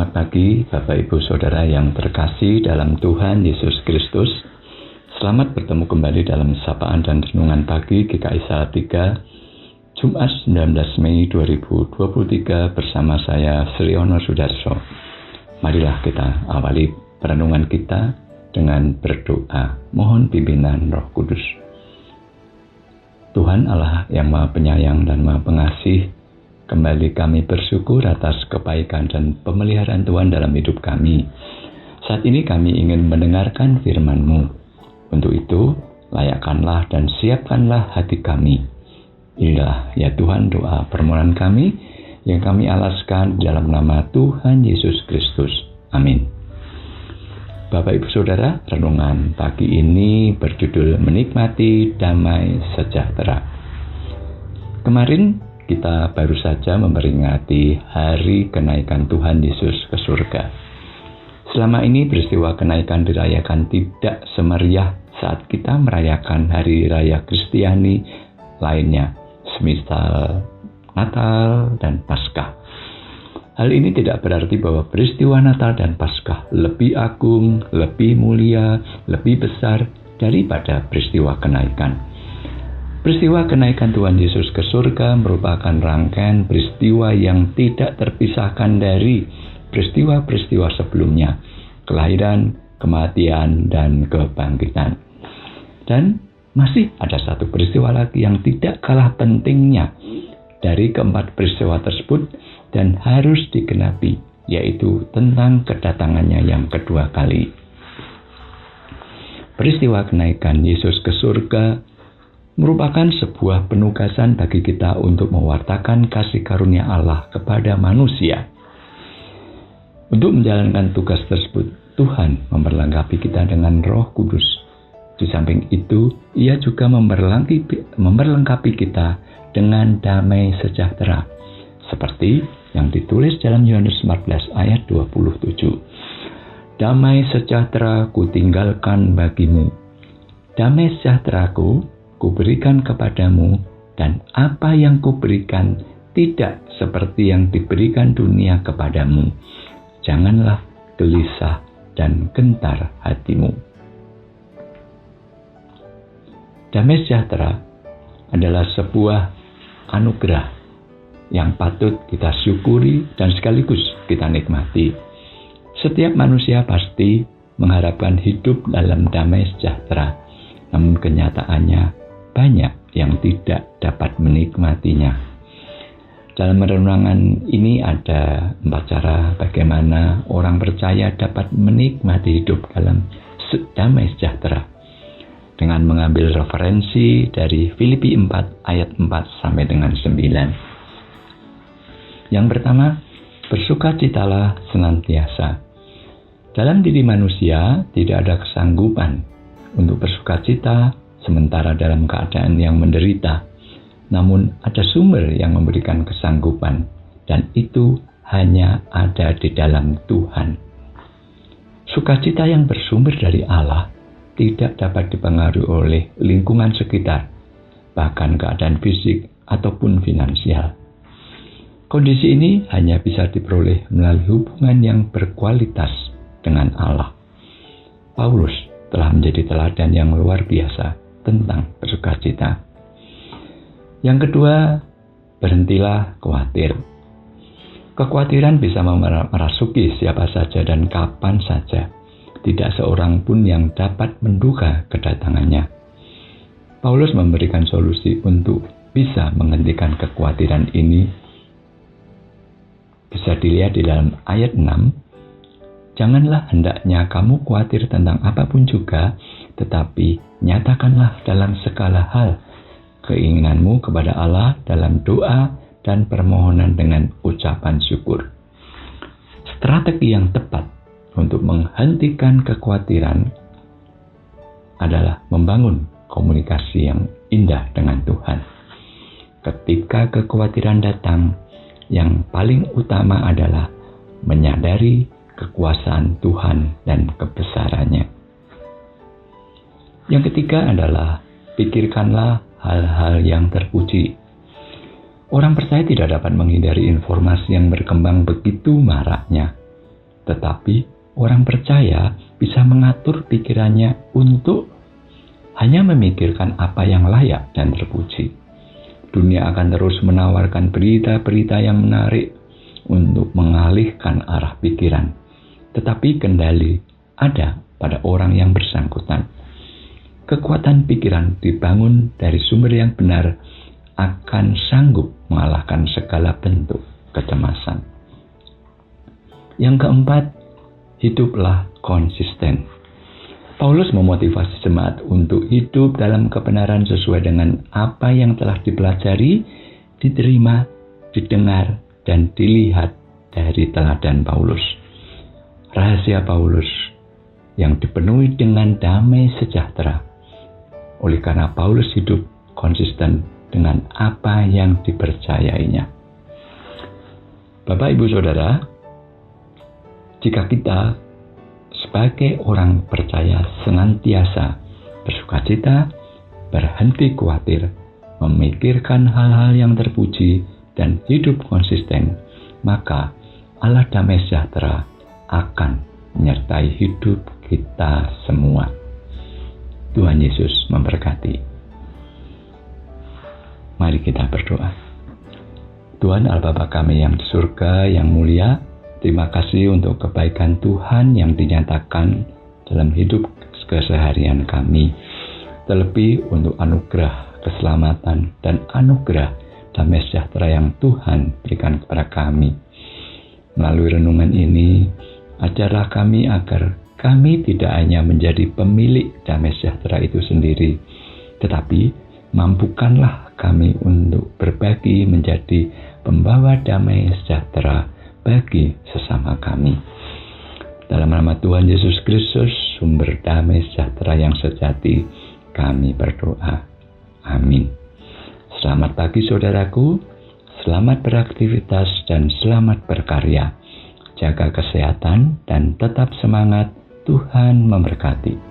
Selamat pagi Bapak Ibu Saudara yang terkasih dalam Tuhan Yesus Kristus. Selamat bertemu kembali dalam sapaan dan renungan pagi GKI Salatiga, Jumat 19 Mei 2023 bersama saya Sriono Sudarso. Marilah kita awali perenungan kita dengan berdoa, mohon pimpinan Roh Kudus. Tuhan Allah yang Maha Penyayang dan Maha Pengasih, kembali kami bersyukur atas kebaikan dan pemeliharaan Tuhan dalam hidup kami. Saat ini kami ingin mendengarkan firman-Mu. Untuk itu, layakkanlah dan siapkanlah hati kami. Inilah ya Tuhan doa permohonan kami yang kami alaskan dalam nama Tuhan Yesus Kristus. Amin. Bapak Ibu Saudara, renungan pagi ini berjudul Menikmati Damai Sejahtera. Kemarin kita baru saja memperingati hari kenaikan Tuhan Yesus ke surga. Selama ini peristiwa kenaikan dirayakan tidak semeriah saat kita merayakan hari raya Kristiani lainnya, semisal Natal dan Paskah. Hal ini tidak berarti bahwa peristiwa Natal dan Paskah lebih agung, lebih mulia, lebih besar daripada peristiwa kenaikan. Peristiwa kenaikan Tuhan Yesus ke surga merupakan rangkaian peristiwa yang tidak terpisahkan dari peristiwa-peristiwa sebelumnya, kelahiran, kematian, dan kebangkitan. Dan masih ada satu peristiwa lagi yang tidak kalah pentingnya dari keempat peristiwa tersebut dan harus digenapi, yaitu tentang kedatangannya yang kedua kali. Peristiwa kenaikan Yesus ke surga merupakan sebuah penugasan bagi kita untuk mewartakan kasih karunia Allah kepada manusia. Untuk menjalankan tugas tersebut, Tuhan memperlengkapi kita dengan Roh Kudus. Di samping itu, Ia juga memperlengkapi kita dengan damai sejahtera, seperti yang ditulis dalam Yohanes 14 ayat 27. Damai sejahtera kutinggalkan bagimu. Damai sejahteraku kuberikan kepadamu, dan apa yang kuberikan tidak seperti yang diberikan dunia kepadamu. Janganlah gelisah dan gentar hatimu. Damai sejahtera adalah sebuah anugerah yang patut kita syukuri dan sekaligus kita nikmati. Setiap manusia pasti mengharapkan hidup dalam damai sejahtera, namun kenyataannya banyak yang tidak dapat menikmatinya. Dalam renungan ini ada 4 cara bagaimana orang percaya dapat menikmati hidup dalam damai sejahtera, dengan mengambil referensi dari Filipi 4 ayat 4 sampai dengan 9. Yang pertama, bersukacitalah senantiasa. Dalam diri manusia tidak ada kesanggupan untuk bersukacita sementara dalam keadaan yang menderita, namun ada sumber yang memberikan kesanggupan, dan itu hanya ada di dalam Tuhan. Sukacita yang bersumber dari Allah tidak dapat dipengaruhi oleh lingkungan sekitar, bahkan keadaan fisik ataupun finansial. Kondisi ini hanya bisa diperoleh melalui hubungan yang berkualitas dengan Allah. Paulus telah menjadi teladan yang luar biasa tentang bersukacita. Yang kedua, berhentilah khawatir. Kekhawatiran bisa merasuki siapa saja dan kapan saja. Tidak seorang pun yang dapat menduga kedatangannya. Paulus memberikan solusi untuk bisa menghentikan kekhawatiran ini. Bisa dilihat di dalam ayat 6. Janganlah hendaknya kamu khawatir tentang apapun juga, tetapi nyatakanlah dalam segala hal keinginanmu kepada Allah dalam doa dan permohonan dengan ucapan syukur. Strategi yang tepat untuk menghentikan kekhawatiran adalah membangun komunikasi yang indah dengan Tuhan. Ketika kekhawatiran datang, yang paling utama adalah menyadari kekuasaan Tuhan dan kebesarannya. Yang ketiga adalah pikirkanlah hal-hal yang terpuji. Orang percaya tidak dapat menghindari informasi yang berkembang begitu maraknya. Tetapi orang percaya bisa mengatur pikirannya untuk hanya memikirkan apa yang layak dan terpuji. Dunia akan terus menawarkan berita-berita yang menarik untuk mengalihkan arah pikiran. Tetapi kendali ada pada orang yang bersangkutan. Kekuatan pikiran dibangun dari sumber yang benar akan sanggup mengalahkan segala bentuk kecemasan. Yang keempat, hiduplah konsisten. Paulus memotivasi jemaat untuk hidup dalam kebenaran sesuai dengan apa yang telah dipelajari, diterima, didengar, dan dilihat dari teladan Paulus. Rahasia Paulus yang dipenuhi dengan damai sejahtera. Oleh karena Paulus hidup konsisten dengan apa yang dipercayainya. Bapak, Ibu, Saudara, jika kita sebagai orang percaya senantiasa bersukacita, berhenti khawatir, memikirkan hal-hal yang terpuji, dan hidup konsisten, maka Allah damai sejahtera akan menyertai hidup kita semua. Tuhan Yesus memberkati. Mari kita berdoa. Tuhan Allah Bapa kami yang di surga yang mulia, terima kasih untuk kebaikan Tuhan yang dinyatakan dalam hidup keseharian kami. Terlebih untuk anugerah keselamatan dan anugerah damai sejahtera yang Tuhan berikan kepada kami. Melalui renungan ini, ajarlah kami agar kami tidak hanya menjadi pemilik damai sejahtera itu sendiri, tetapi mampukanlah kami untuk berbagi menjadi pembawa damai sejahtera bagi sesama kami. Dalam nama Tuhan Yesus Kristus, sumber damai sejahtera yang sejati, kami berdoa. Amin. Selamat pagi saudaraku, selamat beraktivitas dan selamat berkarya. Jaga kesehatan dan tetap semangat, Tuhan memberkati.